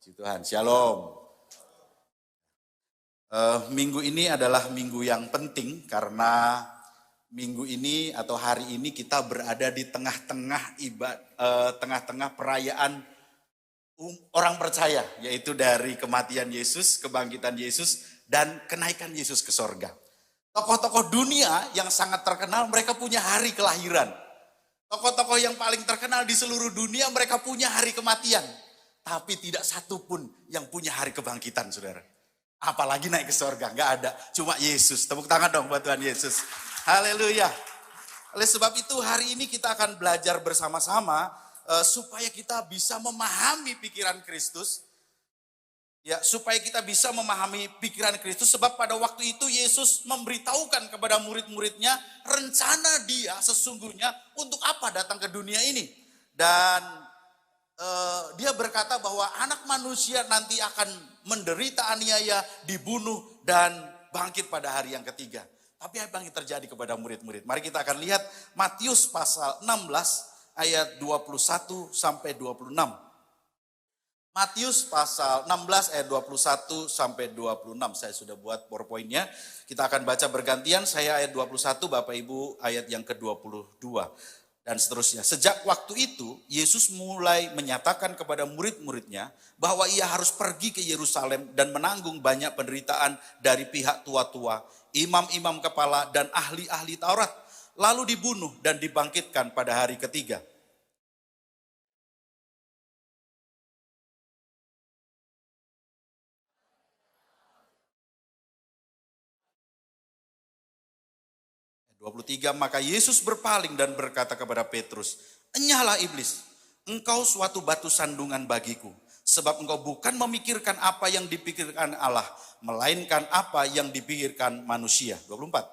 Puji Tuhan, shalom. Minggu ini adalah minggu yang penting karena minggu ini atau hari ini kita berada di tengah-tengah tengah-tengah perayaan orang percaya, yaitu dari kematian Yesus, kebangkitan Yesus, dan kenaikan Yesus ke sorga. Tokoh-tokoh dunia yang sangat terkenal mereka punya hari kelahiran. Tokoh-tokoh yang paling terkenal di seluruh dunia mereka punya hari kematian. Tapi tidak satu pun yang punya hari kebangkitan, saudara. Apalagi naik ke sorga, nggak ada. Cuma Yesus. Tepuk tangan dong buat Tuhan Yesus. Haleluya. Oleh sebab itu hari ini kita akan belajar bersama-sama supaya kita bisa memahami pikiran Kristus. Ya, supaya kita bisa memahami pikiran Kristus, sebab pada waktu itu Yesus memberitahukan kepada murid-muridnya rencana dia sesungguhnya untuk apa datang ke dunia ini. Dan dia berkata bahwa anak manusia nanti akan menderita aniaya, dibunuh, dan bangkit pada hari yang ketiga. Tapi apa yang terjadi kepada murid-murid? Mari kita akan lihat Matius pasal 16 ayat 21 sampai 26. Matius pasal 16 ayat 21 sampai 26. Saya sudah buat PowerPoint-nya. Kita akan baca bergantian. Saya ayat 21, Bapak Ibu ayat yang ke-22. Dan seterusnya. Sejak waktu itu, Yesus mulai menyatakan kepada murid-muridnya bahwa ia harus pergi ke Yerusalem dan menanggung banyak penderitaan dari pihak tua-tua, imam-imam kepala, dan ahli-ahli Taurat. Lalu dibunuh dan dibangkitkan pada hari ketiga. Ayat 23, maka Yesus berpaling dan berkata kepada Petrus, "Enyahlah iblis, engkau suatu batu sandungan bagiku, sebab engkau bukan memikirkan apa yang dipikirkan Allah, melainkan apa yang dipikirkan manusia." 24.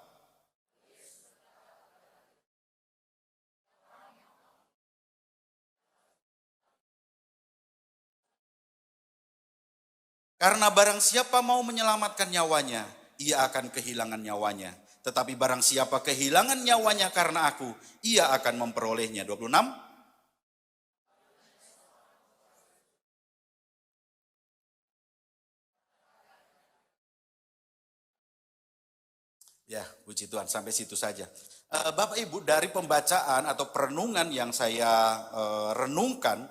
Karena barang siapa mau menyelamatkan nyawanya, ia akan kehilangan nyawanya. Tetapi barang siapa kehilangan nyawanya karena aku, ia akan memperolehnya. 26. Ya, puji Tuhan, sampai situ saja. Bapak Ibu, dari pembacaan atau perenungan yang saya renungkan,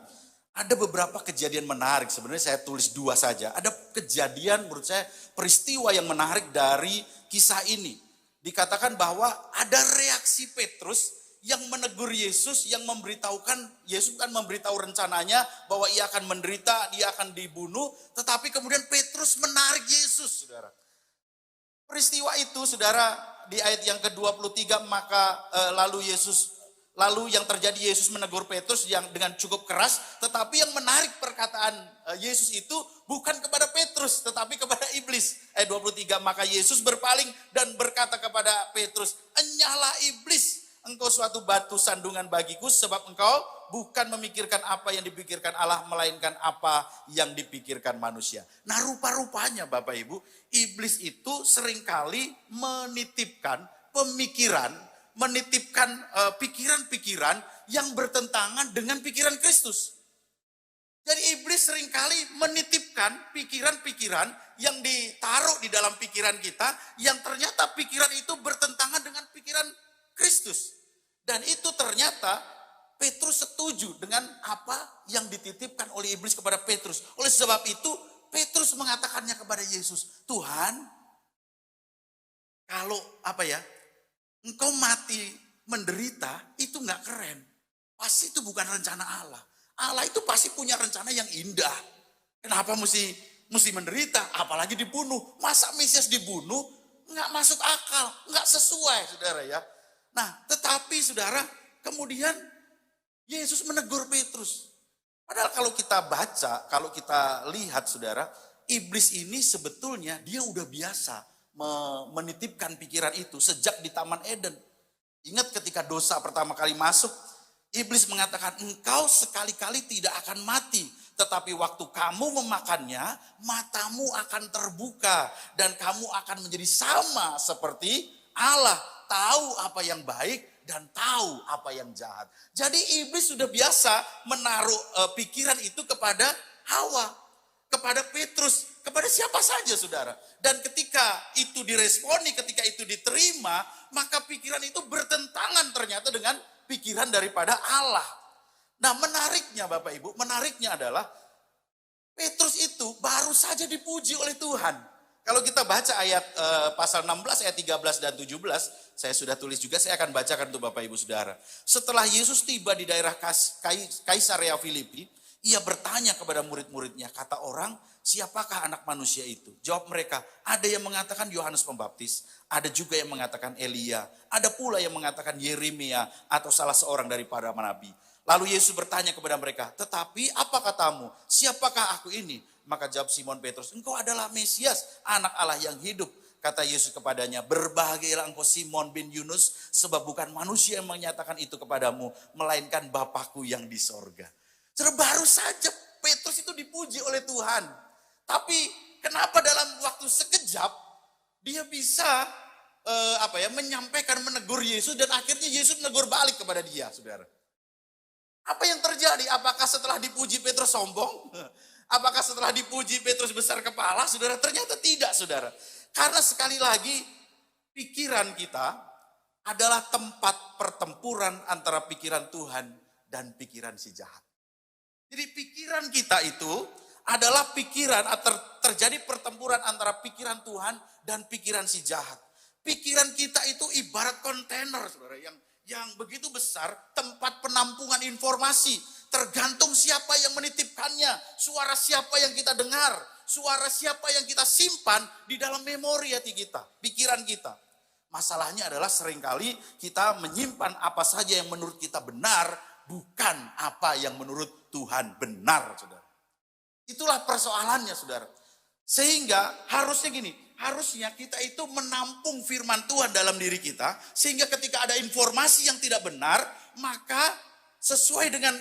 ada beberapa kejadian menarik. Sebenarnya saya tulis dua saja. Ada kejadian menurut saya peristiwa yang menarik dari kisah ini. Dikatakan bahwa ada reaksi Petrus yang menegur Yesus, yang memberitahukan, Yesus kan memberitahu rencananya bahwa ia akan menderita, dia akan dibunuh, tetapi kemudian Petrus menarik Yesus, saudara. Peristiwa itu, saudara, di ayat yang ke-23, maka lalu yang terjadi Yesus menegur Petrus yang dengan cukup keras, tetapi yang menarik perkataan Yesus itu bukan kepada Petrus, tetapi kepada iblis. Ayat 23, maka Yesus berpaling dan berkata kepada Petrus, "Enyahlah iblis, engkau suatu batu sandungan bagiku, sebab engkau bukan memikirkan apa yang dipikirkan Allah, melainkan apa yang dipikirkan manusia." Nah, rupa-rupanya Bapak Ibu, iblis itu seringkali menitipkan pemikiran, menitipkan pikiran-pikiran yang bertentangan dengan pikiran Kristus. Jadi iblis seringkali menitipkan pikiran-pikiran yang ditaruh di dalam pikiran kita, yang ternyata pikiran itu bertentangan dengan pikiran Kristus. Dan itu ternyata Petrus setuju dengan apa yang dititipkan oleh iblis kepada Petrus. Oleh sebab itu Petrus mengatakannya kepada Yesus, "Tuhan, kalau engkau mati menderita, itu nggak keren. Pasti itu bukan rencana Allah. Allah itu pasti punya rencana yang indah. Kenapa mesti menderita, apalagi dibunuh? Masa Mesias dibunuh? Nggak masuk akal, nggak sesuai, saudara ya." Nah, tetapi saudara, kemudian Yesus menegur Petrus. Padahal kalau kita baca, kalau kita lihat saudara, iblis ini sebetulnya dia udah biasa menitipkan pikiran itu sejak di Taman Eden. Ingat ketika dosa pertama kali masuk, iblis mengatakan, "Engkau sekali-kali tidak akan mati, tetapi waktu kamu memakannya, matamu akan terbuka dan kamu akan menjadi sama seperti Allah, tahu apa yang baik dan tahu apa yang jahat." Jadi iblis sudah biasa menaruh pikiran itu kepada Hawa, kepada Petrus, kepada siapa saja saudara. Dan ketika itu diresponi, ketika itu diterima, maka pikiran itu bertentangan ternyata dengan pikiran daripada Allah. Nah menariknya Bapak Ibu, menariknya adalah Petrus itu baru saja dipuji oleh Tuhan. Kalau kita baca ayat pasal 16 ayat 13 dan 17, saya sudah tulis juga, saya akan bacakan untuk Bapak Ibu Saudara. Setelah Yesus tiba di daerah Kaisarea Filipi, ia bertanya kepada murid-muridnya, kata orang, siapakah anak manusia itu? Jawab mereka, ada yang mengatakan Yohanes Pembaptis, ada juga yang mengatakan Elia, ada pula yang mengatakan Yeremia atau salah seorang daripada nabi. Lalu Yesus bertanya kepada mereka, tetapi apa katamu? Siapakah aku ini? Maka jawab Simon Petrus, engkau adalah Mesias, anak Allah yang hidup. Kata Yesus kepadanya, berbahagialah engkau Simon bin Yunus, sebab bukan manusia yang menyatakan itu kepadamu, melainkan Bapakku yang di sorga. Baru saja Petrus itu dipuji oleh Tuhan. Tapi kenapa dalam waktu sekejap, dia bisa menyampaikan, menegur Yesus, dan akhirnya Yesus menegur balik kepada dia, saudara. Apa yang terjadi? Apakah setelah dipuji Petrus sombong? Apakah setelah dipuji Petrus besar kepala? Saudara, ternyata tidak, saudara. Karena sekali lagi, pikiran kita adalah tempat pertempuran antara pikiran Tuhan dan pikiran si jahat. Jadi pikiran kita itu adalah pikiran, terjadi pertempuran antara pikiran Tuhan dan pikiran si jahat. Pikiran kita itu ibarat kontainer, saudara, yang begitu besar, tempat penampungan informasi. Tergantung siapa yang menitipkannya, suara siapa yang kita dengar, suara siapa yang kita simpan di dalam memori hati kita, pikiran kita. Masalahnya adalah seringkali kita menyimpan apa saja yang menurut kita benar, bukan apa yang menurut Tuhan benar, saudara. Itulah persoalannya, saudara. Sehingga harusnya gini, harusnya kita itu menampung firman Tuhan dalam diri kita, sehingga ketika ada informasi yang tidak benar, maka sesuai dengan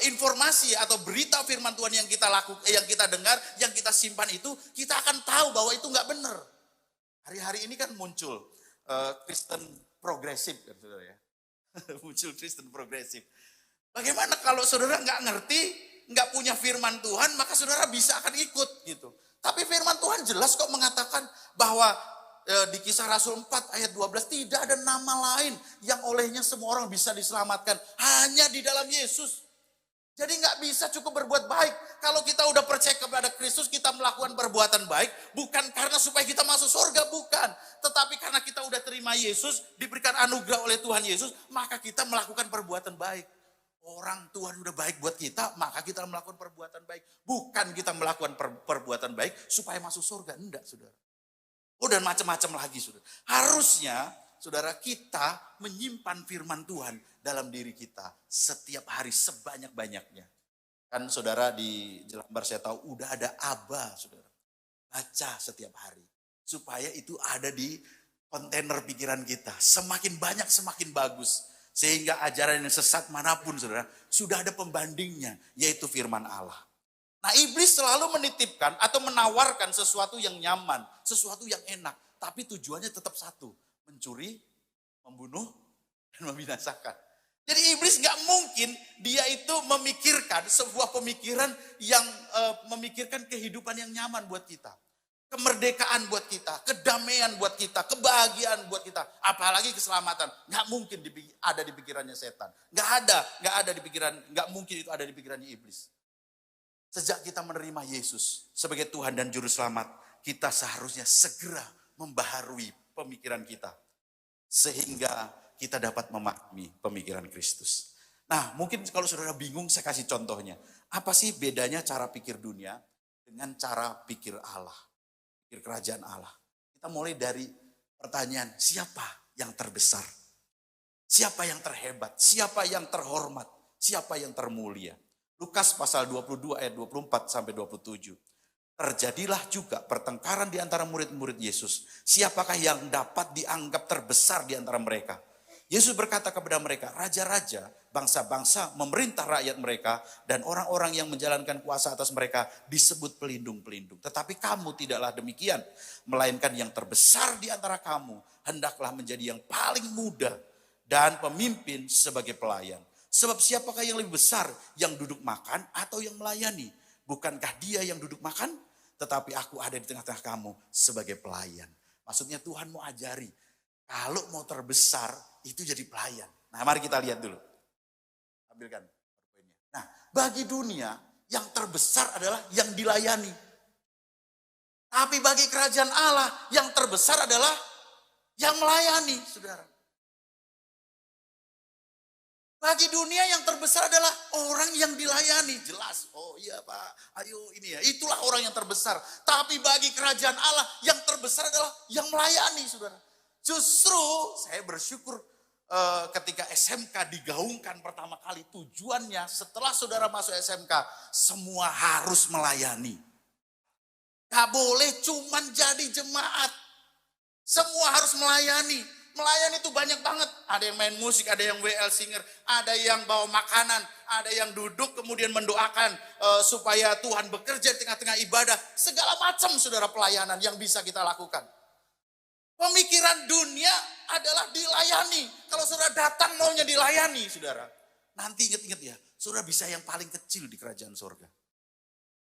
informasi atau berita firman Tuhan yang kita lakukan, yang kita dengar, yang kita simpan itu, kita akan tahu bahwa itu nggak benar. Hari-hari ini kan muncul Kristen progresif, kan saudara ya, muncul Kristen progresif. Bagaimana kalau saudara nggak ngerti, nggak punya firman Tuhan, maka saudara bisa akan ikut gitu. Tapi firman Tuhan jelas kok mengatakan bahwa di Kisah Rasul 4 ayat 12 tidak ada nama lain yang olehnya semua orang bisa diselamatkan. Hanya di dalam Yesus. Jadi nggak bisa cukup berbuat baik. Kalau kita udah percaya kepada Kristus, kita melakukan perbuatan baik. Bukan karena supaya kita masuk surga, bukan. Tetapi karena kita udah terima Yesus, diberikan anugerah oleh Tuhan Yesus, maka kita melakukan perbuatan baik. Orang Tuhan udah baik buat kita, maka kita melakukan perbuatan baik. Bukan kita melakukan perbuatan baik supaya masuk surga. Enggak, saudara. Oh, dan macam-macam lagi, saudara. Harusnya, saudara, kita menyimpan firman Tuhan dalam diri kita setiap hari sebanyak-banyaknya. Kan saudara di Jelambar saya tahu udah ada aba, saudara. Baca setiap hari. Supaya itu ada di kontainer pikiran kita. Semakin banyak, semakin bagus. Sehingga ajaran yang sesat manapun, saudara, sudah ada pembandingnya, yaitu firman Allah. Nah, iblis selalu menitipkan atau menawarkan sesuatu yang nyaman, sesuatu yang enak. Tapi tujuannya tetap satu, mencuri, membunuh, dan membinasakan. Jadi iblis gak mungkin dia itu memikirkan sebuah pemikiran yang memikirkan kehidupan yang nyaman buat kita. Kemerdekaan buat kita, kedamaian buat kita, kebahagiaan buat kita. Apalagi keselamatan, gak mungkin ada di pikirannya setan. Gak ada di pikiran, gak mungkin itu ada di pikirannya iblis. Sejak kita menerima Yesus sebagai Tuhan dan Juru Selamat, kita seharusnya segera membaharui pemikiran kita. Sehingga kita dapat memahami pemikiran Kristus. Nah, mungkin kalau saudara bingung, saya kasih contohnya. Apa sih bedanya cara pikir dunia dengan cara pikir Allah? Pikir kerajaan Allah. Kita mulai dari pertanyaan, siapa yang terbesar? Siapa yang terhebat? Siapa yang terhormat? Siapa yang termulia? Lukas pasal 22 ayat 24 sampai 27. Terjadilah juga pertengkaran di antara murid-murid Yesus. Siapakah yang dapat dianggap terbesar di antara mereka? Yesus berkata kepada mereka, raja-raja, bangsa-bangsa memerintah rakyat mereka, dan orang-orang yang menjalankan kuasa atas mereka disebut pelindung-pelindung. Tetapi kamu tidaklah demikian, melainkan yang terbesar di antara kamu hendaklah menjadi yang paling muda dan pemimpin sebagai pelayan. Sebab siapakah yang lebih besar, yang duduk makan atau yang melayani? Bukankah dia yang duduk makan? Tetapi aku ada di tengah-tengah kamu sebagai pelayan. Maksudnya Tuhan mau ajari, kalau mau terbesar itu jadi pelayan. Nah mari kita lihat dulu. Ambilkan poinnya. Nah bagi dunia yang terbesar adalah yang dilayani. Tapi bagi kerajaan Allah yang terbesar adalah yang melayani, saudara. Bagi dunia yang terbesar adalah orang yang dilayani. Jelas, oh iya Pak, ayo ini ya. Itulah orang yang terbesar. Tapi bagi kerajaan Allah yang terbesar adalah yang melayani, saudara. Justru saya bersyukur ketika SMK digaungkan pertama kali. Tujuannya setelah saudara masuk SMK, semua harus melayani. Gak boleh cuman jadi jemaat. Semua harus melayani. Melayani itu banyak banget. Ada yang main musik, ada yang WL singer, ada yang bawa makanan, ada yang duduk kemudian mendoakan supaya Tuhan bekerja di tengah-tengah ibadah. Segala macam saudara pelayanan yang bisa kita lakukan. Pemikiran dunia adalah dilayani. Kalau saudara datang maunya dilayani saudara. Nanti ingat-ingat ya, saudara bisa yang paling kecil di kerajaan surga.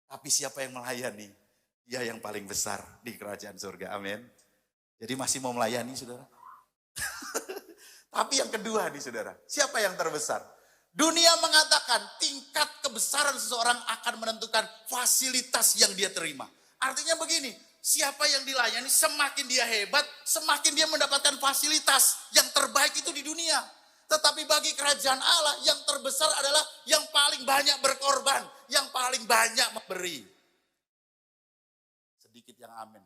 Tapi siapa yang melayani? Dia yang paling besar di kerajaan surga. Amin. Jadi masih mau melayani saudara? Tapi yang kedua nih saudara, siapa yang terbesar? Dunia mengatakan tingkat kebesaran seseorang akan menentukan fasilitas yang dia terima. Artinya begini, siapa yang dilayani semakin dia hebat, semakin dia mendapatkan fasilitas yang terbaik itu di dunia. Tetapi bagi kerajaan Allah yang terbesar adalah yang paling banyak berkorban, yang paling banyak memberi. Sedikit yang amin.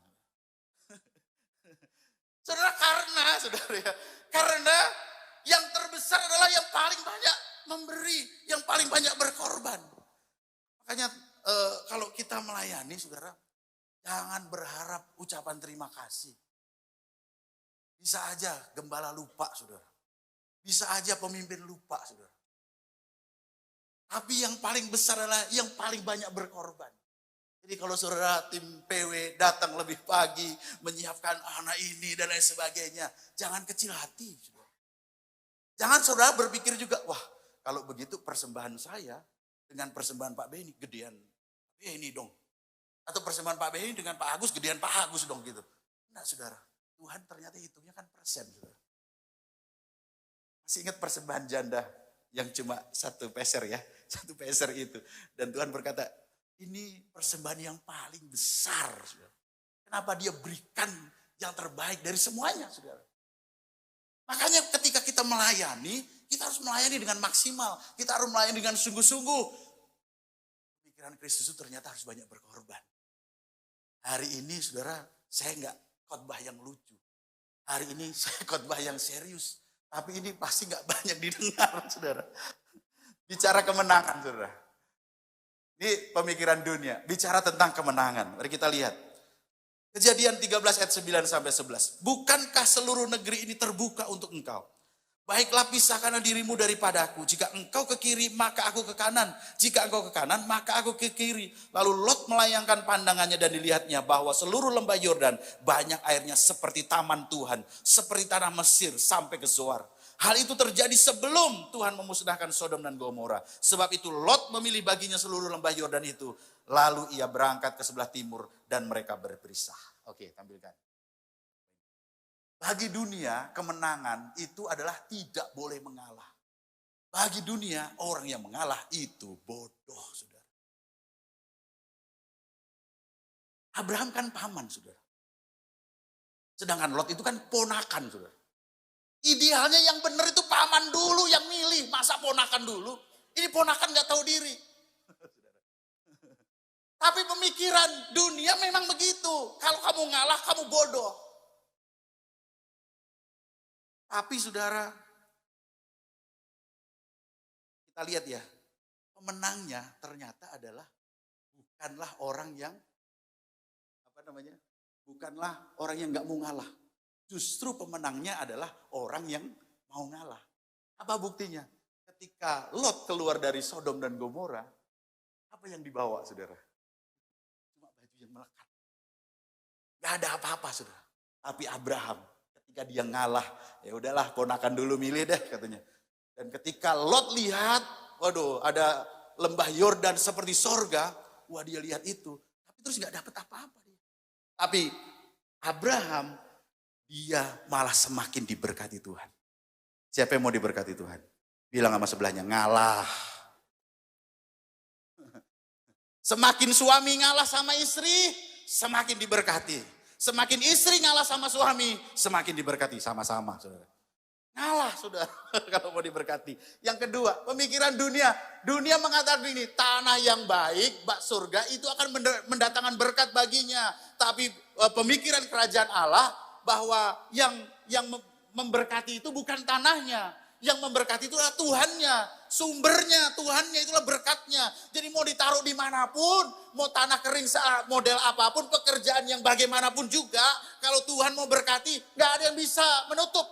Saudara, karena yang terbesar adalah yang paling banyak memberi, yang paling banyak berkorban. Makanya kalau kita melayani saudara, jangan berharap ucapan terima kasih. Bisa aja gembala lupa saudara. Bisa aja pemimpin lupa saudara. Tapi yang paling besar adalah yang paling banyak berkorban. Jadi kalau saudara tim PW datang lebih pagi, menyiapkan anak ini dan lain sebagainya, jangan kecil hati. Jangan saudara berpikir juga, wah kalau begitu persembahan saya dengan persembahan Pak Beni gedean ini dong. Atau persembahan Pak Beni dengan Pak Agus gedean Pak Agus dong gitu. Enggak saudara, Tuhan ternyata hitungnya kan persen saudara. Masih ingat persembahan janda yang cuma 1 peser ya, 1 peser itu. Dan Tuhan berkata, ini persembahan yang paling besar. Saudara. Kenapa dia berikan yang terbaik dari semuanya, saudara? Makanya ketika kita melayani, kita harus melayani dengan maksimal. Kita harus melayani dengan sungguh-sungguh. Pikiran Kristus itu ternyata harus banyak berkorban. Hari ini, saudara, saya enggak khotbah yang lucu. Hari ini saya khotbah yang serius. Tapi ini pasti enggak banyak didengar, saudara. Bicara kemenangan, saudara. Ini pemikiran dunia, bicara tentang kemenangan. Mari kita lihat. Kejadian 13 ayat 9 sampai 11. Bukankah seluruh negeri ini terbuka untuk engkau? Baiklah pisahkanlah dirimu daripadaku. Jika engkau ke kiri, maka aku ke kanan. Jika engkau ke kanan, maka aku ke kiri. Lalu Lot melayangkan pandangannya dan dilihatnya bahwa seluruh lembah Yordan banyak airnya seperti taman Tuhan. Seperti tanah Mesir sampai ke Zoar. Hal itu terjadi sebelum Tuhan memusnahkan Sodom dan Gomora. Sebab itu Lot memilih baginya seluruh lembah Yordan itu. Lalu ia berangkat ke sebelah timur dan mereka berpisah. Oke, tampilkan. Bagi dunia kemenangan itu adalah tidak boleh mengalah. Bagi dunia orang yang mengalah itu bodoh, saudara. Abraham kan paman, saudara. Sedangkan Lot itu kan ponakan, saudara. Idealnya yang benar itu paman dulu yang milih, masa ponakan dulu? Ini ponakan gak tahu diri. Tapi pemikiran dunia memang begitu. Kalau kamu ngalah, kamu bodoh. Tapi saudara, kita lihat ya, pemenangnya ternyata adalah bukanlah orang yang, bukanlah orang yang gak mau ngalah. Justru pemenangnya adalah orang yang mau ngalah. Apa buktinya? Ketika Lot keluar dari Sodom dan Gomora, apa yang dibawa, saudara? Cuma baju yang melekat. Gak ada apa-apa, saudara. Tapi Abraham, ketika dia ngalah, ya udahlah, ponakan dulu milih deh, katanya. Dan ketika Lot lihat, waduh, ada lembah Yordan seperti sorga, wah dia lihat itu. Tapi terus gak dapat apa-apa dia. Tapi Abraham, dia malah semakin diberkati Tuhan. Siapa yang mau diberkati Tuhan? Bilang sama sebelahnya, ngalah. Semakin suami ngalah sama istri, semakin diberkati. Semakin istri ngalah sama suami, semakin diberkati. Sama-sama, saudara. Ngalah, saudara, kalau mau diberkati. Yang kedua, pemikiran dunia. Dunia mengatakan ini, tanah yang baik, bak surga, itu akan mendatangkan berkat baginya. Tapi pemikiran kerajaan Allah, bahwa yang memberkati itu bukan tanahnya. Yang memberkati itu adalah Tuhannya, sumbernya, Tuhannya itulah berkatnya. Jadi mau ditaruh dimanapun, mau tanah kering model apapun, pekerjaan yang bagaimanapun juga, kalau Tuhan mau berkati, gak ada yang bisa menutup.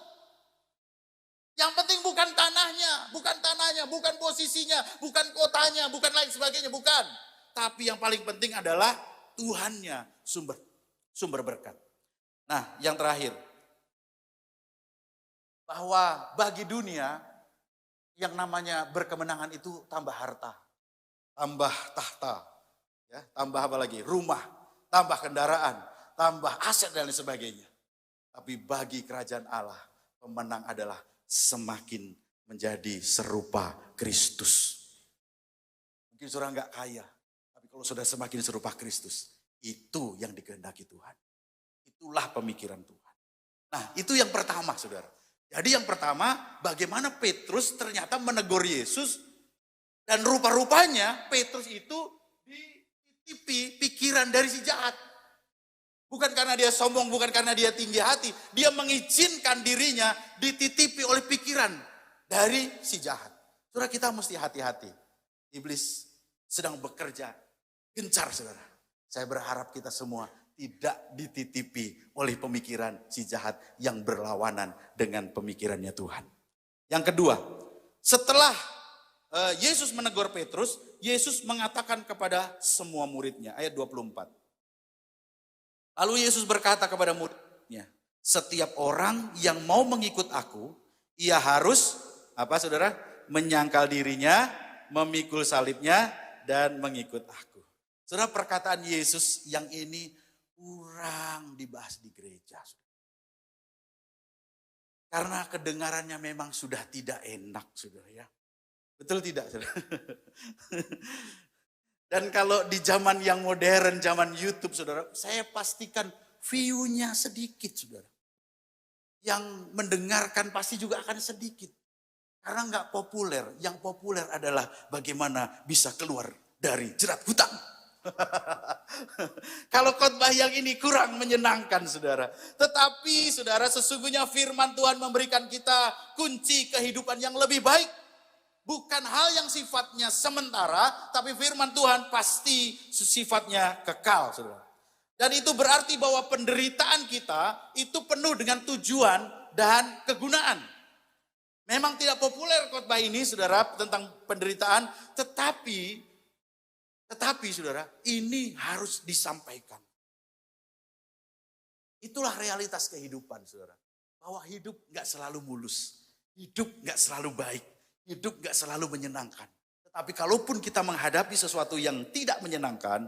Yang penting bukan tanahnya, bukan posisinya, bukan kotanya, bukan lain sebagainya, bukan. Tapi yang paling penting adalah Tuhannya, sumber berkat. Nah, yang terakhir, bahwa bagi dunia yang namanya berkemenangan itu tambah harta, tambah tahta, ya, tambah apa lagi? Rumah, tambah kendaraan, tambah aset dan lain sebagainya. Tapi bagi kerajaan Allah, pemenang adalah semakin menjadi serupa Kristus. Mungkin saudara nggak kaya, tapi kalau sudah semakin serupa Kristus, itu yang dikehendaki Tuhan. Itulah pemikiran Tuhan. Nah, itu yang pertama, saudara. Jadi yang pertama, bagaimana Petrus ternyata menegur Yesus dan rupa-rupanya Petrus itu dititipi pikiran dari si jahat. Bukan karena dia sombong, bukan karena dia tinggi hati. Dia mengizinkan dirinya dititipi oleh pikiran dari si jahat. Saudara, kita mesti hati-hati. Iblis sedang bekerja gencar, saudara. Saya berharap kita semua tidak dititipi oleh pemikiran si jahat yang berlawanan dengan pemikirannya Tuhan. Yang kedua, setelah Yesus menegur Petrus, Yesus mengatakan kepada semua muridnya, ayat 24. Lalu Yesus berkata kepada muridnya, setiap orang yang mau mengikut aku, ia harus, apa saudara? Menyangkal dirinya, memikul salibnya, dan mengikut aku. Saudara, perkataan Yesus yang ini kurang dibahas di gereja. Karena kedengarannya memang sudah tidak enak, saudara ya. Betul tidak, saudara? Dan kalau di zaman yang modern, zaman YouTube, saudara, saya pastikan view-nya sedikit, saudara. Yang mendengarkan pasti juga akan sedikit. Karena nggak populer. Yang populer adalah bagaimana bisa keluar dari jerat hutang. Kalau khotbah yang ini kurang menyenangkan, saudara. Tetapi saudara, sesungguhnya firman Tuhan memberikan kita kunci kehidupan yang lebih baik. Bukan hal yang sifatnya sementara, tapi firman Tuhan pasti sifatnya kekal, saudara. Dan itu berarti bahwa penderitaan kita itu penuh dengan tujuan dan kegunaan. Memang tidak populer khotbah ini, saudara, tentang penderitaan, tetapi saudara, ini harus disampaikan. Itulah realitas kehidupan, saudara. Bahwa hidup gak selalu mulus. Hidup gak selalu baik. Hidup gak selalu menyenangkan. Tetapi kalaupun kita menghadapi sesuatu yang tidak menyenangkan,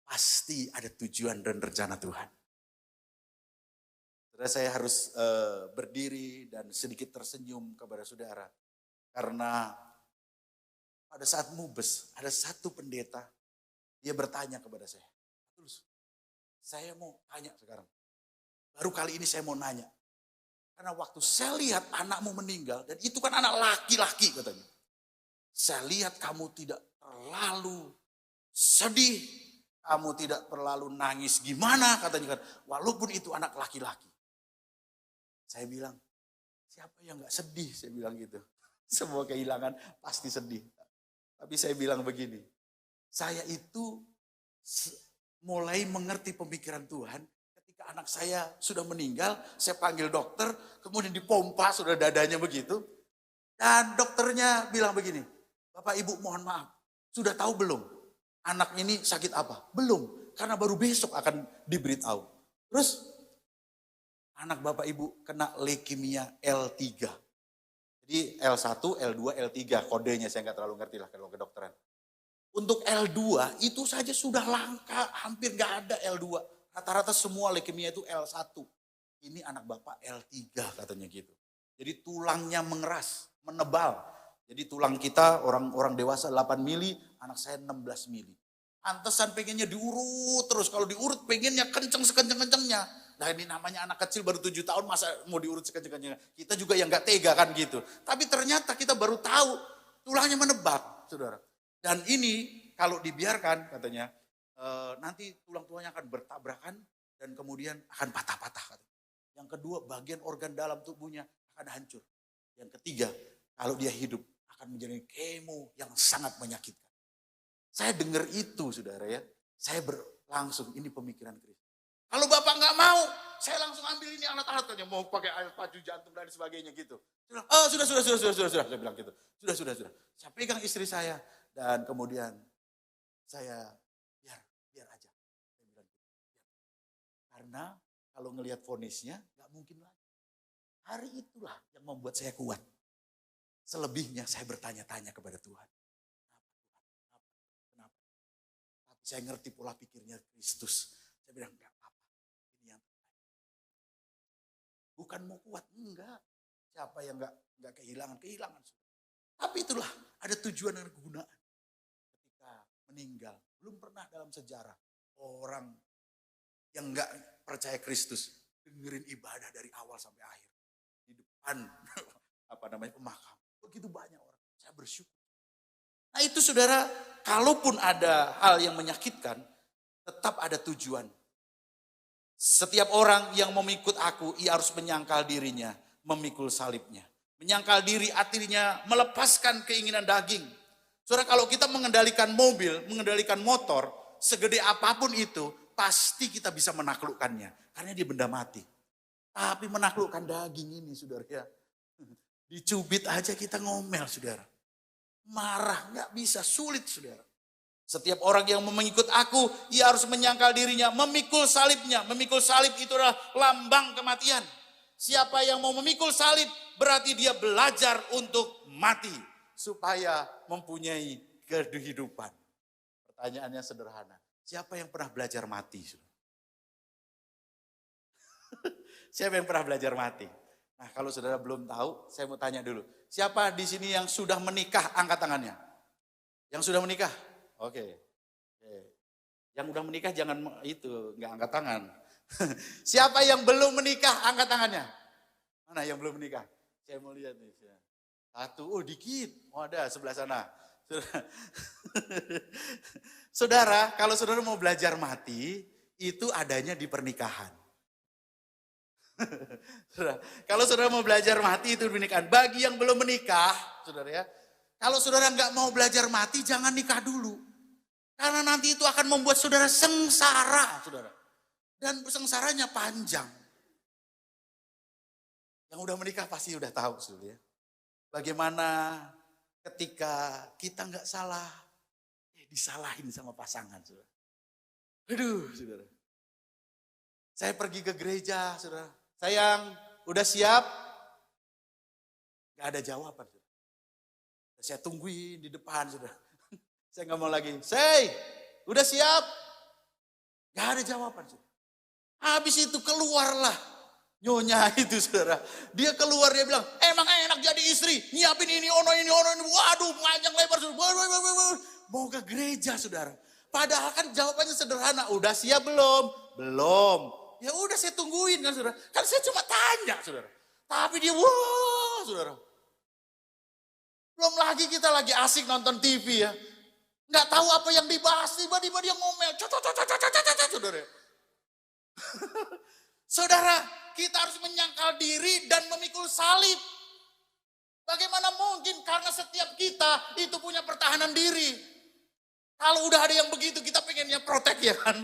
pasti ada tujuan dan rencana Tuhan. Saudara, saya harus berdiri dan sedikit tersenyum kepada saudara. Karena pada saat mubes, ada satu pendeta, dia bertanya kepada saya. Terus, saya mau tanya sekarang. Baru kali ini saya mau nanya. Karena waktu saya lihat anakmu meninggal, dan itu kan anak laki-laki katanya. Saya lihat kamu tidak terlalu sedih, kamu tidak terlalu nangis gimana katanya kan. Walaupun itu anak laki-laki. Saya bilang, siapa yang gak sedih? Saya bilang gitu. Semua kehilangan pasti sedih. Tapi saya bilang begini, saya itu mulai mengerti pemikiran Tuhan ketika anak saya sudah meninggal, saya panggil dokter, kemudian dipompa sudah dadanya begitu. Dan dokternya bilang begini, Bapak Ibu mohon maaf, sudah tahu belum anak ini sakit apa? Belum, karena baru besok akan diberitahu. Terus anak Bapak Ibu kena leukemia L3. Jadi L1, L2, L3 kodenya, saya nggak terlalu ngerti lah kalau kedokteran. Untuk L2 itu saja sudah langka, hampir gak ada L2. Rata-rata semua leukemia itu L1. Ini anak bapak L3 katanya gitu. Jadi tulangnya mengeras, menebal. Jadi tulang kita orang dewasa 8 mili, anak saya 16 mili. Pantesan pengennya diurut terus. Kalau diurut pengennya kenceng sekenceng-kencengnya. Nah ini namanya anak kecil baru 7 tahun masa mau diurut sekenceng-kencengnya. Kita juga yang gak tega kan gitu. Tapi ternyata kita baru tahu tulangnya menebal, saudara. Dan ini kalau dibiarkan katanya nanti tulang-tulangnya akan bertabrakan dan kemudian akan patah-patah. Yang kedua bagian organ dalam tubuhnya akan hancur. Yang ketiga kalau dia hidup akan menjadi kemo yang sangat menyakitkan. Saya dengar itu saudara ya. Saya langsung ini pemikiran Kristus. Kalau Bapak nggak mau, saya langsung ambil ini alat-alat katanya mau pakai alat pacu jantung dan sebagainya gitu. Sudah. Saya bilang gitu. Sudah. Saya pegang istri saya dan kemudian saya biar aja. Saya bilang gitu. Karena kalau ngelihat vonisnya nggak mungkin lagi. Hari itulah yang membuat saya kuat. Selebihnya saya bertanya-tanya kepada Tuhan. Kenapa? Tapi saya ngerti pola pikirnya Kristus. Saya bilang enggak apa-apa. Ini yang terbaik. Bukan mau kuat, enggak. Siapa yang enggak kehilangan. Tapi itulah ada tujuan dan kegunaan. Ketika meninggal, belum pernah dalam sejarah orang yang enggak percaya Kristus dengerin ibadah dari awal sampai akhir di depan pemakam. Begitu banyak orang. Saya bersyukur. Nah itu saudara, kalaupun ada hal yang menyakitkan, tetap ada tujuan. Setiap orang yang mengikut aku, ia harus menyangkal dirinya, memikul salibnya. Menyangkal diri artinya melepaskan keinginan daging. Saudara, kalau kita mengendalikan mobil, mengendalikan motor, segede apapun itu, pasti kita bisa menaklukkannya. Karena dia benda mati. Tapi menaklukkan daging ini, saudara ya. Dicubit aja kita ngomel, saudara. Marah, nggak bisa, sulit, saudara. Setiap orang yang mengikut aku, ia harus menyangkal dirinya, memikul salibnya. Memikul salib itu adalah lambang kematian. Siapa yang mau memikul salib, berarti dia belajar untuk mati. Supaya mempunyai kehidupan. Pertanyaannya sederhana. Siapa yang pernah belajar mati? Siapa yang pernah belajar mati? Nah kalau saudara belum tahu, saya mau tanya dulu. Siapa di sini yang sudah menikah, angkat tangannya. Yang sudah menikah? Oke. Yang udah menikah jangan nggak angkat tangan. Siapa yang belum menikah, angkat tangannya. Mana yang belum menikah? Saya mau lihat nih. Satu, dikit. Ada sebelah sana. Saudara, kalau saudara mau belajar mati, itu adanya di pernikahan. Kalau saudara mau belajar mati itu pernikahan. Bagi yang belum menikah, saudara ya. Kalau saudara nggak mau belajar mati, jangan nikah dulu. Karena nanti itu akan membuat saudara sengsara, saudara. Dan sengsaranya panjang. Yang udah menikah pasti udah tahu, saudara ya. Bagaimana ketika kita nggak salah, disalahin sama pasangan, saudara. Aduh, saudara. Saya pergi ke gereja, saudara. Sayang, udah siap? Gak ada jawaban. Saudara. Saya tungguin di depan, saudara. Saya gak mau lagi. Say, udah siap? Gak ada jawaban, saudara. Habis itu keluarlah nyonya itu, saudara. Dia keluar, dia bilang, emang enak jadi istri. Nyiapin ini, ono ini. Waduh, panjang lebar, saudara. Mau ke gereja, saudara. Padahal kan jawabannya sederhana. Udah siap belum? Belum. Ya udah saya tungguin kan saudara. Kan saya cuma tanya saudara. Tapi dia wah saudara. Belum lagi kita lagi asik nonton TV ya. Nggak tahu apa yang dibahas. Tiba-tiba dia ngomel. Saudara. Saudara, kita harus menyangkal diri dan memikul salib. Bagaimana mungkin karena setiap kita itu punya pertahanan diri. Kalau udah ada yang begitu kita pengennya protek ya kan.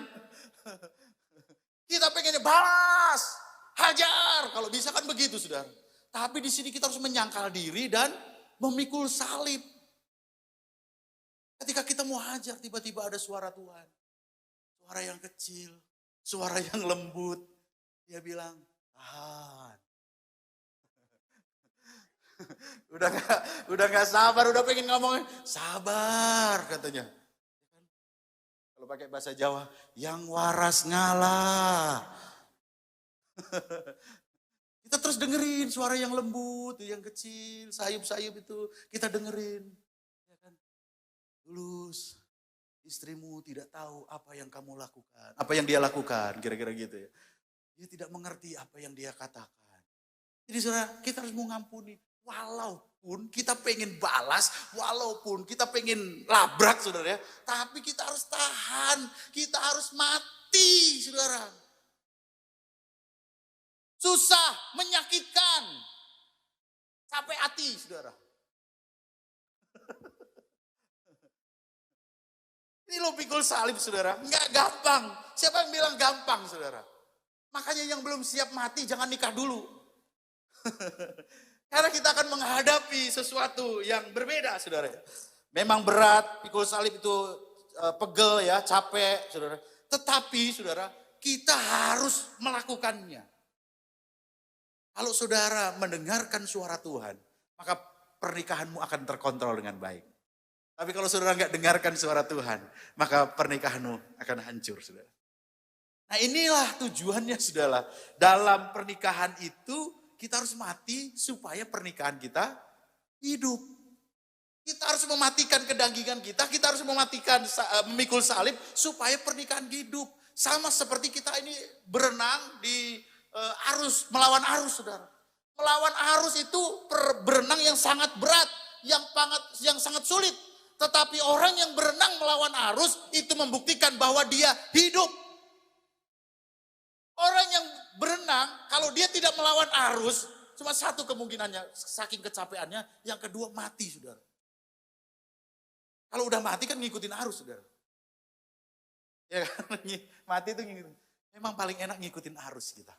Kita pengennya balas, hajar. Kalau bisa kan begitu, saudara. Tapi di sini kita harus menyangkal diri dan memikul salib. Ketika kita mau hajar, tiba-tiba ada suara Tuhan. Suara yang kecil, suara yang lembut. Dia bilang, tahan. Udah gak sabar, udah pengen ngomong, sabar katanya. Kalau pakai bahasa Jawa, yang waras ngalah. Kita terus dengerin suara yang lembut, yang kecil, sayup-sayup itu kita dengerin. Ya kan? Tulus, istrimu tidak tahu apa yang kamu lakukan, apa yang dia lakukan, kira-kira gitu ya. Dia tidak mengerti apa yang dia katakan. Jadi saudara, kita harus mengampuni. Walaupun kita pengen balas, walaupun kita pengen labrak saudara ya. Tapi kita harus tahan, kita harus mati saudara. Susah, menyakitkan. Sampai hati saudara. Ini lo pikul salib saudara, nggak gampang. Siapa yang bilang gampang saudara? Makanya yang belum siap mati jangan nikah dulu. Karena kita akan menghadapi sesuatu yang berbeda saudara. Memang berat, pikul salib itu pegel ya, capek saudara. Tetapi saudara, kita harus melakukannya. Kalau saudara mendengarkan suara Tuhan, maka pernikahanmu akan terkontrol dengan baik. Tapi kalau saudara nggak dengarkan suara Tuhan, maka pernikahanmu akan hancur saudara. Nah inilah tujuannya saudara. Dalam pernikahan itu kita harus mati supaya pernikahan kita hidup. Kita harus mematikan kedagingan kita harus mematikan memikul salib supaya pernikahan hidup. Sama seperti kita ini berenang di arus, melawan arus saudara. Melawan arus itu berenang yang sangat berat, yang sangat sulit. Tetapi orang yang berenang melawan arus itu membuktikan bahwa dia hidup. Orang yang berenang, kalau dia tidak melawan arus, cuma satu kemungkinannya, saking kecapeannya, yang kedua mati, saudara. Kalau udah mati kan ngikutin arus, saudara. Ya kan, mati itu ngikutin. Memang paling enak ngikutin arus kita.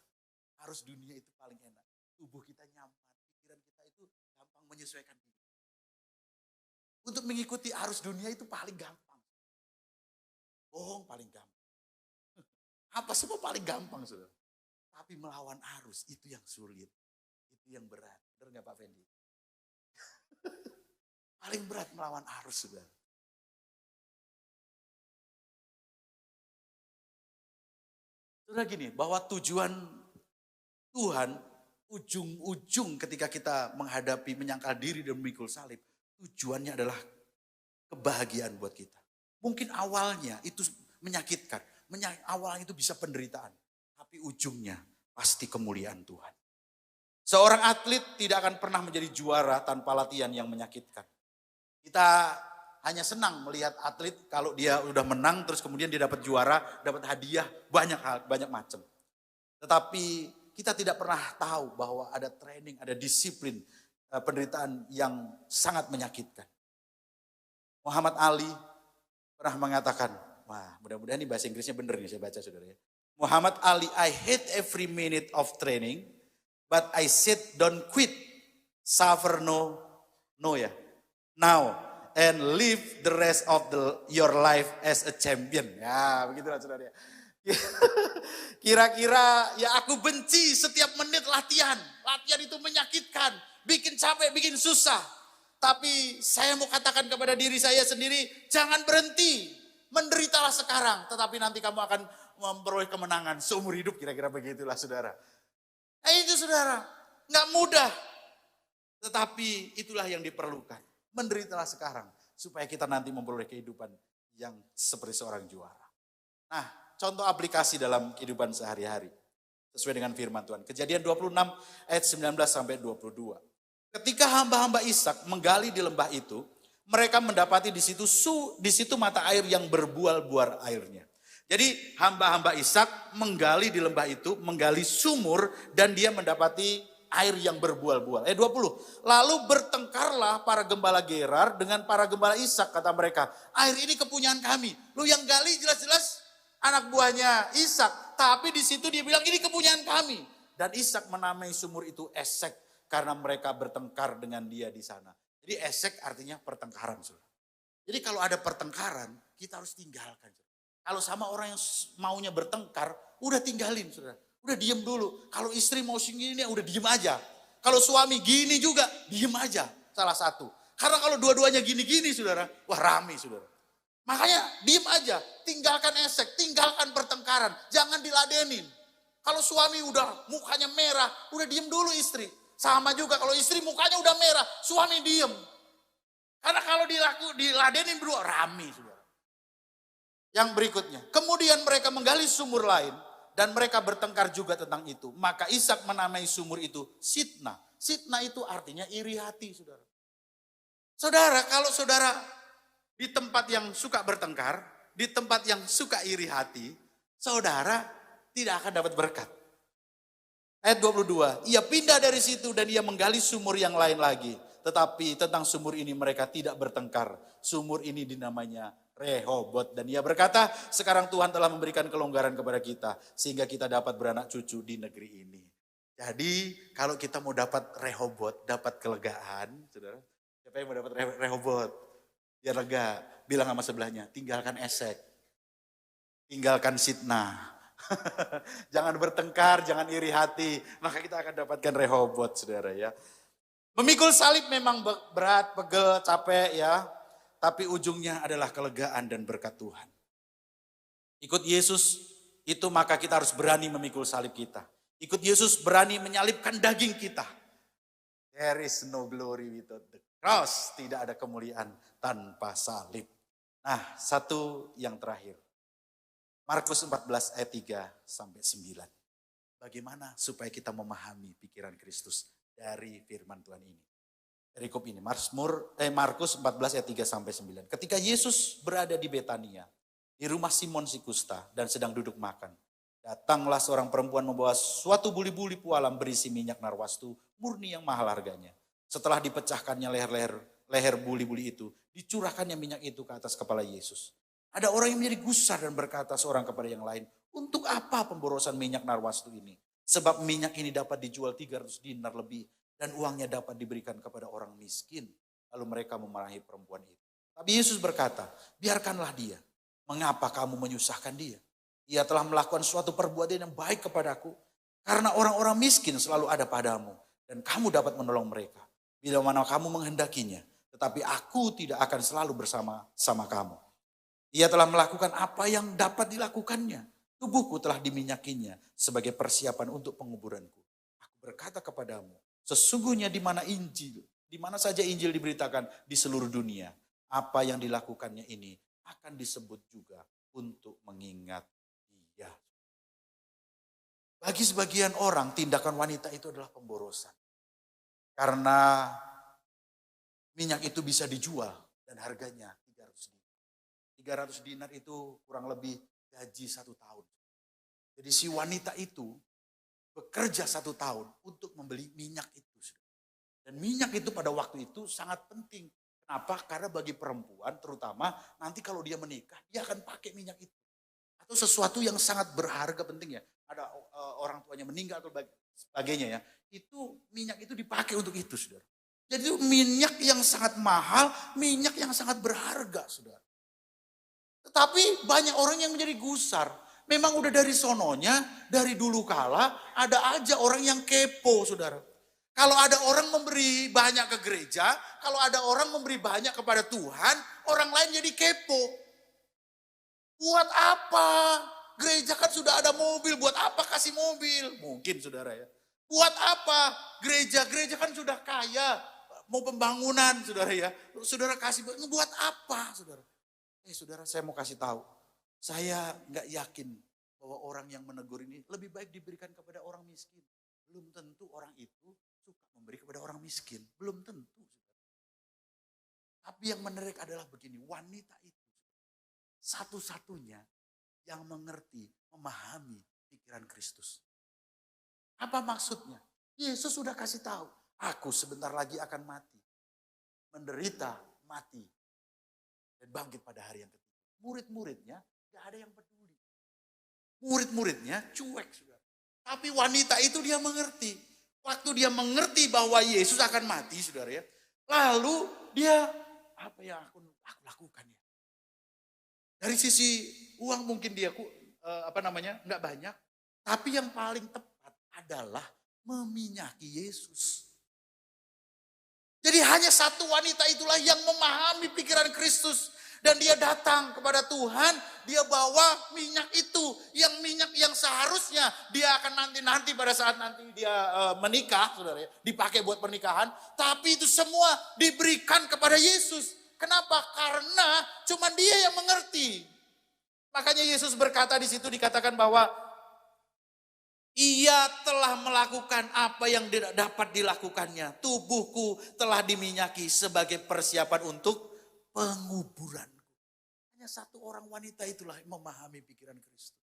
Arus dunia itu paling enak. Tubuh kita nyaman, pikiran kita itu gampang menyesuaikan diri. Untuk mengikuti arus dunia itu paling gampang. Bohong paling gampang. Apa semua paling gampang, saudara. Tapi melawan arus itu yang sulit. Itu yang berat. Benar nggak Pak Fendi? Paling berat melawan arus, saudara. Saudara gini, bahwa tujuan Tuhan, ujung-ujung ketika kita menghadapi, menyangkal diri dan memikul salib, tujuannya adalah kebahagiaan buat kita. Mungkin awalnya itu menyakitkan. Awalnya itu bisa penderitaan. Tapi ujungnya pasti kemuliaan Tuhan. Seorang atlet tidak akan pernah menjadi juara tanpa latihan yang menyakitkan. Kita hanya senang melihat atlet kalau dia udah menang terus kemudian dia dapat juara, dapat hadiah, banyak macam. Tetapi kita tidak pernah tahu bahwa ada training, ada disiplin, penderitaan yang sangat menyakitkan. Muhammad Ali pernah mengatakan, wah mudah-mudahan ini bahasa Inggrisnya benar nih saya baca saudara ya. Muhammad Ali, I hate every minute of training, but I said don't quit, suffer no ya, now and live the rest of your life as a champion. Ya begitulah saudara ya. Kira-kira ya aku benci setiap menit latihan. Latihan itu menyakitkan, bikin capek, bikin susah. Tapi saya mau katakan kepada diri saya sendiri, jangan berhenti. Menderitalah sekarang, tetapi nanti kamu akan memperoleh kemenangan seumur hidup. Kira-kira begitulah saudara. Nah itu saudara, gak mudah. Tetapi itulah yang diperlukan. Menderitalah sekarang, supaya kita nanti memperoleh kehidupan yang seperti seorang juara. Nah, contoh aplikasi dalam kehidupan sehari-hari. Sesuai dengan firman Tuhan. Kejadian 26 ayat 19 sampai 22. Ketika hamba-hamba Ishak menggali di lembah itu, mereka mendapati di situ mata air yang berbual-bual airnya. Jadi hamba-hamba Ishak menggali di lembah itu, menggali sumur dan dia mendapati air yang berbual-bual. 20. Lalu bertengkarlah para gembala Gerar dengan para gembala Ishak, kata mereka, air ini kepunyaan kami. Lu yang gali jelas-jelas anak buahnya Ishak, tapi di situ dia bilang ini kepunyaan kami. Dan Ishak menamai sumur itu Esek karena mereka bertengkar dengan dia di sana. Jadi Esek artinya pertengkaran. Saudara. Jadi kalau ada pertengkaran, kita harus tinggalkan. Saudara. Kalau sama orang yang maunya bertengkar, udah tinggalin. Saudara. Udah diem dulu. Kalau istri mau gini, udah diem aja. Kalau suami gini juga, diem aja. Salah satu. Karena kalau dua-duanya gini-gini, saudara, wah rame, saudara. Makanya diem aja, tinggalkan esek, tinggalkan pertengkaran, jangan diladenin. Kalau suami udah mukanya merah, udah diem dulu istri. Sama juga kalau istri mukanya udah merah, suami diem. Karena kalau diladenin berdua rame, saudara. Yang berikutnya, kemudian mereka menggali sumur lain dan mereka bertengkar juga tentang itu. Maka Ishak menamai sumur itu Sitna. Sitna itu artinya iri hati, saudara. Saudara, kalau saudara di tempat yang suka bertengkar, di tempat yang suka iri hati, saudara tidak akan dapat berkat. Ayat 22, ia pindah dari situ dan ia menggali sumur yang lain lagi. Tetapi tentang sumur ini mereka tidak bertengkar. Sumur ini dinamanya Rehobot. Dan ia berkata, sekarang Tuhan telah memberikan kelonggaran kepada kita. Sehingga kita dapat beranak cucu di negeri ini. Jadi kalau kita mau dapat Rehobot, dapat kelegaan. Saudara, siapa yang mau dapat Rehobot? Biar lega, bilang sama sebelahnya, tinggalkan esek. Tinggalkan sitnah. Jangan bertengkar, jangan iri hati. Maka kita akan dapatkan Rehobot, saudara ya. Memikul salib memang berat, pegel, capek ya. Tapi ujungnya adalah kelegaan dan berkat Tuhan. Ikut Yesus itu maka kita harus berani memikul salib kita. Ikut Yesus berani menyalibkan daging kita. There is no glory without the cross. Tidak ada kemuliaan tanpa salib. Nah, satu yang terakhir. Markus 14 ayat 3 sampai 9. Bagaimana supaya kita memahami pikiran Kristus dari firman Tuhan ini. Perikop ini, Markus 14 ayat 3 sampai 9. Ketika Yesus berada di Betania, di rumah Simon si kusta dan sedang duduk makan. Datanglah seorang perempuan membawa suatu buli-buli pualam berisi minyak narwastu murni yang mahal harganya. Setelah dipecahkannya leher buli-buli itu, dicurahkannya minyak itu ke atas kepala Yesus. Ada orang yang menjadi gusar dan berkata seorang kepada yang lain, untuk apa pemborosan minyak narwastu ini? Sebab minyak ini dapat dijual 300 dinar lebih dan uangnya dapat diberikan kepada orang miskin. Lalu mereka memarahi perempuan itu. Tapi Yesus berkata, biarkanlah dia. Mengapa kamu menyusahkan dia? Ia telah melakukan suatu perbuatan yang baik kepadaku. Karena orang-orang miskin selalu ada padamu dan kamu dapat menolong mereka. Bila mana kamu menghendakinya, tetapi aku tidak akan selalu bersama kamu. Ia telah melakukan apa yang dapat dilakukannya. Tubuhku telah diminyakinya sebagai persiapan untuk penguburanku. Aku berkata kepadamu, sesungguhnya di mana saja Injil diberitakan di seluruh dunia, apa yang dilakukannya ini akan disebut juga untuk mengingat dia. Bagi sebagian orang, tindakan wanita itu adalah pemborosan. Karena minyak itu bisa dijual dan harganya 300 dinar itu kurang lebih gaji 1 tahun. Jadi si wanita itu bekerja 1 tahun untuk membeli minyak itu. Dan minyak itu pada waktu itu sangat penting. Kenapa? Karena bagi perempuan terutama nanti kalau dia menikah dia akan pakai minyak itu. Atau sesuatu yang sangat berharga penting ya. Ada orang tuanya meninggal atau sebagainya ya. Itu minyak itu dipakai untuk itu, saudara. Jadi minyak yang sangat mahal, minyak yang sangat berharga, saudara. Tetapi banyak orang yang menjadi gusar. Memang udah dari sononya, dari dulu kala ada aja orang yang kepo, saudara. Kalau ada orang memberi banyak ke gereja, kalau ada orang memberi banyak kepada Tuhan, orang lain jadi kepo. Buat apa? Gereja kan sudah ada mobil, buat apa kasih mobil? Mungkin saudara ya. Buat apa? Gereja kan sudah kaya, mau pembangunan saudara ya. Saudara kasih, buat apa saudara? Saudara, saya mau kasih tahu. Saya nggak yakin bahwa orang yang menegur ini lebih baik diberikan kepada orang miskin. Belum tentu orang itu suka memberi kepada orang miskin. Belum tentu. Tapi yang menarik adalah begini. Wanita itu satu-satunya yang mengerti, memahami pikiran Kristus. Apa maksudnya? Yesus sudah kasih tahu. Aku sebentar lagi akan mati. Menderita, mati. Dan bangkit pada hari yang ketiga. Murid-muridnya gak ada yang peduli. Murid-muridnya cuek, saudara. Tapi wanita itu dia mengerti. Waktu dia mengerti bahwa Yesus akan mati, saudara ya. Lalu dia, apa yang aku lakukan ya. Dari sisi uang mungkin dia nggak banyak. Tapi yang paling tepat adalah meminyaki Yesus. Jadi hanya satu wanita itulah yang memahami pikiran Kristus. Dan dia datang kepada Tuhan, dia bawa minyak itu. Yang minyak yang seharusnya dia akan nanti pada saat nanti dia menikah, saudara ya, dipakai buat pernikahan. Tapi itu semua diberikan kepada Yesus. Kenapa? Karena cuma dia yang mengerti. Makanya Yesus berkata di situ, dikatakan bahwa ia telah melakukan apa yang tidak dapat dilakukannya. Tubuhku telah diminyaki sebagai persiapan untuk penguburanku. Hanya satu orang wanita itulah yang memahami pikiran Kristus.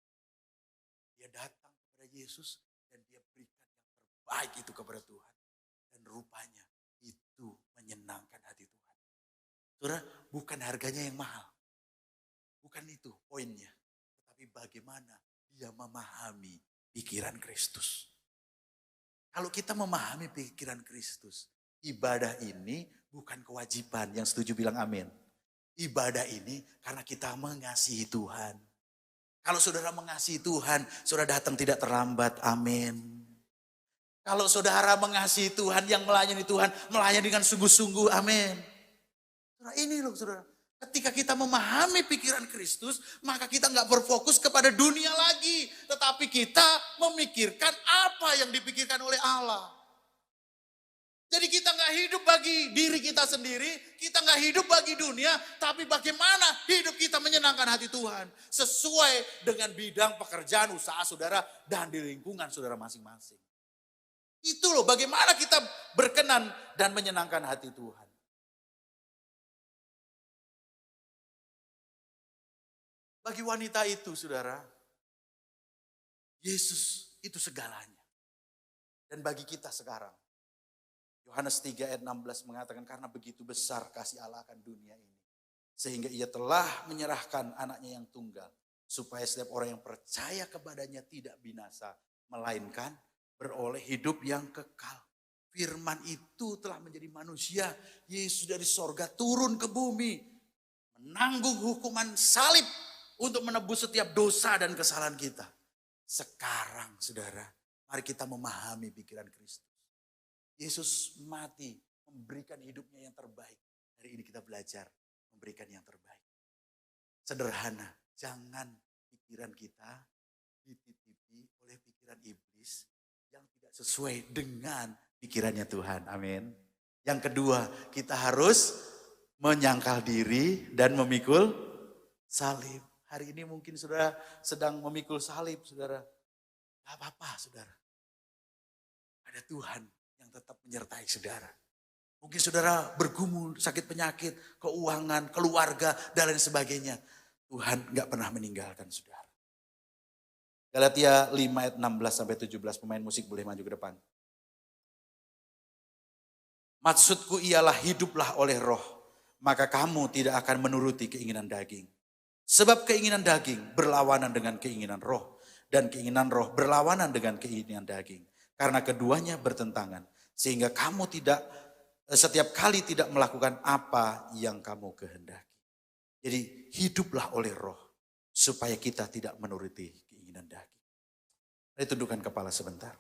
Dia datang kepada Yesus dan dia berikan yang terbaik itu kepada Tuhan. Dan rupanya itu menyenangkan hati Tuhan. Saudara, bukan harganya yang mahal. Bukan itu poinnya. Tetapi bagaimana dia memahami pikiran Kristus. Kalau kita memahami pikiran Kristus, ibadah ini bukan kewajiban. Yang setuju bilang amin. Ibadah ini karena kita mengasihi Tuhan. Kalau saudara mengasihi Tuhan, saudara datang tidak terlambat. Amin. Kalau saudara mengasihi Tuhan, yang melayani Tuhan, melayani dengan sungguh-sungguh. Amin. Saudara, ini loh saudara. Ketika kita memahami pikiran Kristus, maka kita nggak berfokus kepada dunia lagi. Tetapi kita memikirkan apa yang dipikirkan oleh Allah. Jadi kita nggak hidup bagi diri kita sendiri, kita nggak hidup bagi dunia, tapi bagaimana hidup kita menyenangkan hati Tuhan. Sesuai dengan bidang pekerjaan, usaha saudara, dan di lingkungan saudara masing-masing. Itu loh bagaimana kita berkenan dan menyenangkan hati Tuhan. Bagi wanita itu, saudara, Yesus itu segalanya. Dan bagi kita sekarang, Yohanes 3 ayat 16 mengatakan, karena begitu besar kasih Allah akan dunia ini, sehingga ia telah menyerahkan anaknya yang tunggal, supaya setiap orang yang percaya kepadanya tidak binasa, melainkan beroleh hidup yang kekal. Firman itu telah menjadi manusia. Yesus dari sorga turun ke bumi, menanggung hukuman salib, untuk menebus setiap dosa dan kesalahan kita. Sekarang saudara, mari kita memahami pikiran Kristus. Yesus mati, memberikan hidupnya yang terbaik. Hari ini kita belajar memberikan yang terbaik. Sederhana, jangan pikiran kita dititipi oleh pikiran iblis yang tidak sesuai dengan pikirannya Tuhan. Amin. Yang kedua, kita harus menyangkal diri dan memikul salib. Hari ini mungkin saudara sedang memikul salib, saudara. Gak apa-apa, saudara. Ada Tuhan yang tetap menyertai saudara. Mungkin saudara bergumul, sakit penyakit, keuangan, keluarga, dan lain sebagainya. Tuhan gak pernah meninggalkan saudara. Galatia 5 ayat 16-17, pemain musik boleh maju ke depan. Maksudku ialah hiduplah oleh roh, maka kamu tidak akan menuruti keinginan daging. Sebab keinginan daging berlawanan dengan keinginan roh. Dan keinginan roh berlawanan dengan keinginan daging. Karena keduanya bertentangan. Sehingga kamu setiap kali tidak melakukan apa yang kamu kehendaki. Jadi hiduplah oleh roh. Supaya kita tidak menuruti keinginan daging. Mari tundukkan kepala sebentar.